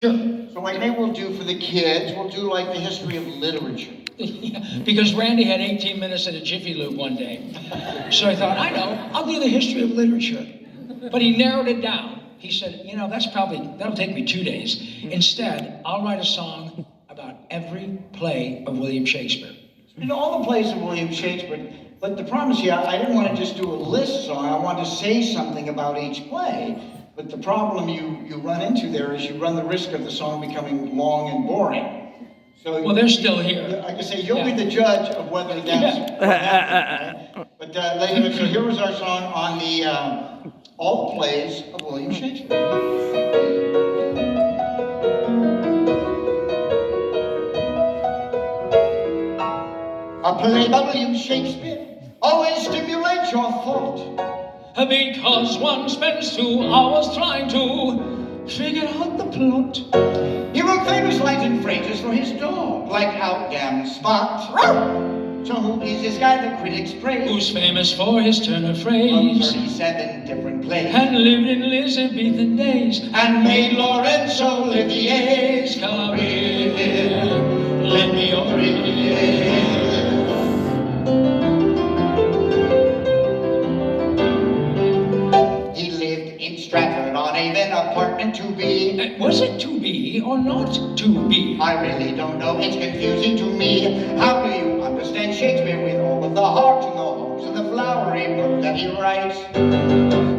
Sure. So like maybe we'll do for the kids, we'll do like the history of literature. Yeah, because Randy had 18 minutes at a Jiffy Lube one day. So I thought, I know, I'll do the history of literature. But he narrowed it down. He said, you know, that'll take me 2 days. Instead, I'll write a song about every play of William Shakespeare. You know, all the plays of William Shakespeare, but the problem is, I didn't want to just do a list song. I wanted to say something about each play. But the problem you run into there is you run the risk of the song becoming long and boring. So well, they're still here. Like I say, you'll be the judge of whether that's what happened. Right? But ladies, so here was our song on the all the plays of William Shakespeare. A play by William Shakespeare always stimulates your thought. Because one spends 2 hours trying to figure out the plot. He wrote famous lines and phrases for his dog, like out damn Spot. So who is this guy the critics praise? Who's famous for his turn of phrase? 37 different plays. And lived in Elizabethan days. And made Laurence Olivier's career. Lend me your ear. Stratford-on-Avon, apartment 2B. Was it 2B or not 2B? I really don't know, it's confusing to me. How do you understand Shakespeare with all of the heart and the hopes and the flowery book that he writes?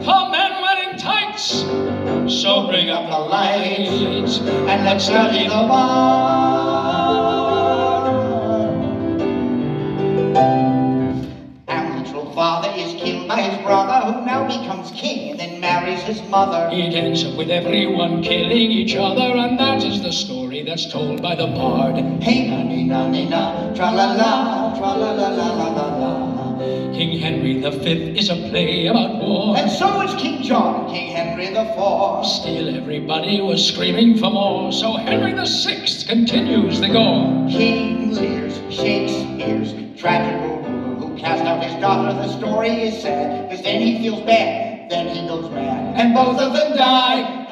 For men wearing tights, so bring up the lights and let's study the bar. Father is killed by his brother, who now becomes king and then marries his mother. He ends up with everyone killing each other, and that is the story that's told by the bard. Hey na ni na ni na, tra la la, tra la la la la la la. King Henry V is a play about war, and so is King John, King Henry IV. Still everybody was screaming for more, so Henry VI continues the gore. King Lear's, Shakespeare's tragic cast out his daughter. The story is sad, cause then he feels bad, then he goes mad, and both of them die.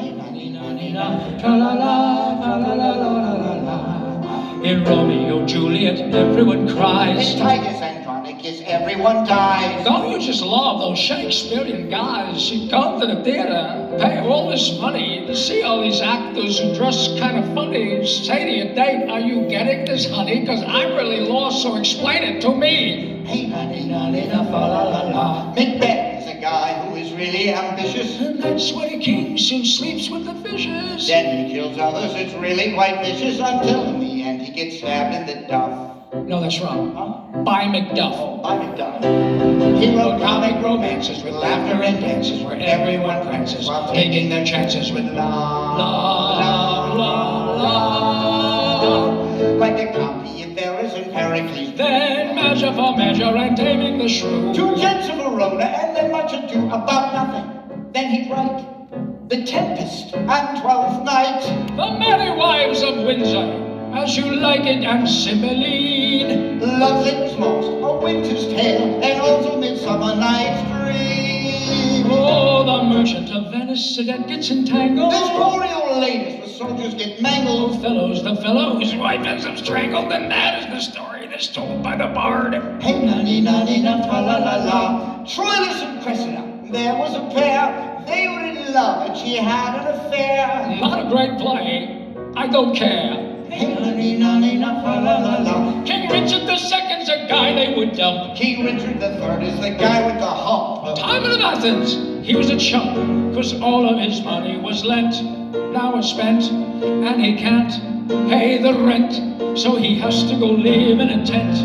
In Romeo Juliet, everyone cries. In Titus Andronicus, everyone dies. Don't you just love those Shakespearean guys? You come to the theater, pay all this money to see all these actors who dress kind of funny, say to your date, are you getting this, honey? Because I'm really lost, so explain it to me. Hey, na ni na ni na fa la la la. Macbeth is a guy who is really ambitious. And that's why the king soon sleeps with the fishes. Then he kills others, it's really quite vicious, until in the end he gets stabbed in the duff. No, that's wrong. Huh? By Macduff. Oh, by Macduff. He wrote comic romances with laughter and dances, where everyone prances while taking their chances with love, love, love, love. Like the copy of Verus and Pericles. Then measure for measure and taming the shrew. 2 gents of Verona and then much ado about nothing. Then he'd write The Tempest and Twelfth Night. The Merry Wives of Windsor, As You Like It, and Cymbeline. Love's It's Lost, A Winter's Tale, and also Midsummer Night's Dream. Oh, the Merchant of Venice again gets entangled. There's glory old ladies where soldiers get mangled. The fellow whose wife ends up strangled, and that is the story that's told by the bard. Hey na ni na ni na fa la la la. Troilus and Cressida, there was a pair. They were in love and she had an affair. Not a great play. I don't care. Hey na ni na ni na fa la la la. King Richard II's a guy they would dump. King Richard III is the guy with the hump. Timon of Athens, he was a chump, 'cause all of his money was lent. Now it's spent, and he can't pay the rent, so he has to go live in a tent.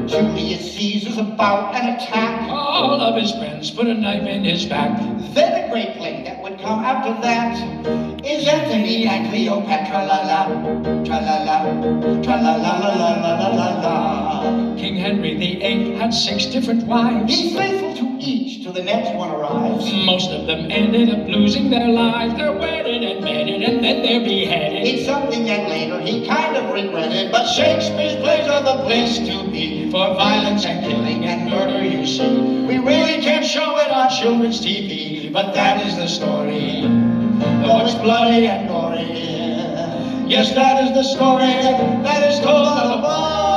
Julius Caesar's about an attack. All of his friends put a knife in his back. Then a great play that would come after that is Antony and Cleopatra, la la, tra la la, tra la la la la la la la. King Henry VIII had 6 different wives. He's faithful to each till the next one arrives. Most of them ended up losing their lives. They're wedded and mated, and then they're beheaded. It's something that later he kind of regretted, but Shakespeare's plays are the place to be for violence and killing and murder, you see. We really can't show it on children's TV, but that is the story. though it's bloody and gory. Yes, that is the story that is told of the boy